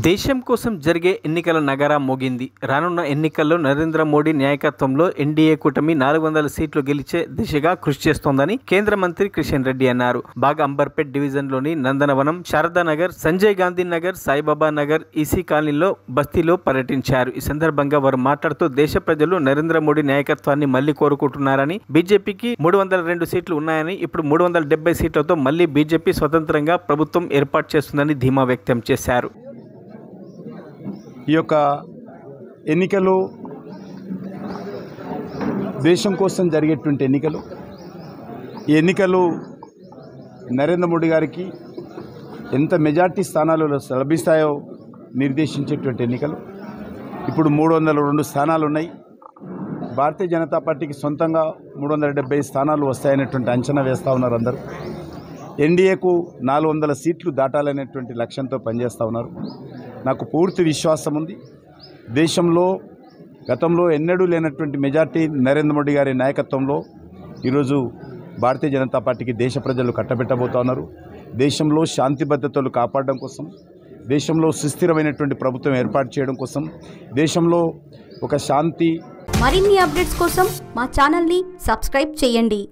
దేశం కోసం జరిగే ఎన్నికల నగారా మోగింది. రానున్న ఎన్నికల్లో నరేంద్ర మోడీ నాయకత్వంలో ఎన్డీఏ కూటమి 400 సీట్లు గెలిచే దిశగా కృషి చేస్తోందని కేంద్ర మంత్రి కిషన్ రెడ్డి అన్నారు. బాగ్ అంబర్పేట్ డివిజన్లోని నందనవనం, శారదానగర్, సంజయ్ గాంధీ నగర్, సాయిబాబా నగర్, ఈసీ కాలనీలో బస్తీలో పర్యటించారు. ఈ సందర్భంగా వారు మాట్లాడుతూ దేశ ప్రజలు నరేంద్ర మోడీ నాయకత్వాన్ని మళ్లీ కోరుకుంటున్నారని, బీజేపీకి 302 సీట్లు ఉన్నాయని, ఇప్పుడు 370 సీట్లతో మళ్లీ బీజేపీ స్వతంత్రంగా ప్రభుత్వం ఏర్పాటు చేస్తుందని ధీమా వ్యక్తం చేశారు. ఈ యొక్క ఎన్నికలు దేశం కోసం జరిగేటువంటి ఎన్నికలు. ఈ ఎన్నికలు నరేంద్ర మోడీ గారికి ఎంత మెజార్టీ స్థానాలు లభిస్తాయో నిర్దేశించేటువంటి ఎన్నికలు. ఇప్పుడు 302 స్థానాలు ఉన్నాయి. భారతీయ జనతా పార్టీకి సొంతంగా 370 స్థానాలు వస్తాయనేటువంటి అంచనా వేస్తూ ఉన్నారు అందరూ. ఎన్డీఏకు 400 సీట్లు దాటాలనేటువంటి లక్ష్యంతో పనిచేస్తూ ఉన్నారు. నాకు పూర్తి విశ్వాసం ఉంది. దేశంలో గతంలో ఎన్నడూ లేనటువంటి మెజార్టీ నరేంద్ర మోడీ గారి నాయకత్వంలో ఈరోజు భారతీయ జనతా పార్టీకి దేశ ప్రజలు కట్టబెట్టబోతా ఉన్నారు. దేశంలో శాంతి భద్రతలు కాపాడడం కోసం, దేశంలో సుస్థిరమైనటువంటి ప్రభుత్వం ఏర్పాటు చేయడం కోసం, దేశంలో ఒక శాంతి. మరిన్ని అప్డేట్స్ కోసం మా ఛానల్ని సబ్స్క్రైబ్ చేయండి.